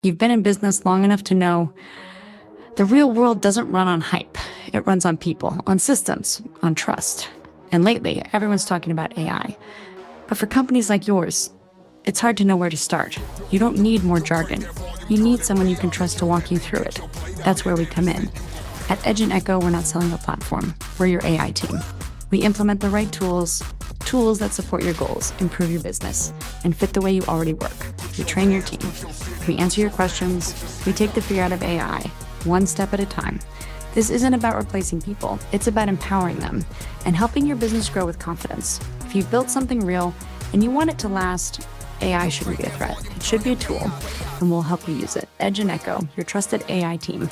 You've been in business long enough to know the real world doesn't run on hype. It runs on people, on systems, on trust. And lately, everyone's talking about AI. But for companies like yours, it's hard to know where to start. You don't need more jargon. You need someone you can trust to walk you through it. That's where we come in. At Edge and Echo, we're not selling a platform. We're your AI team. We implement the right tools that support your goals, improve your business, and fit the way you already work. We train your team. We answer your questions. We take the fear out of AI, one step at a time. This isn't about replacing people. It's about empowering them and helping your business grow with confidence. If you've built something real and you want it to last, AI shouldn't be a threat. It should be a tool, and we'll help you use it. Edge and Echo, your trusted AI team.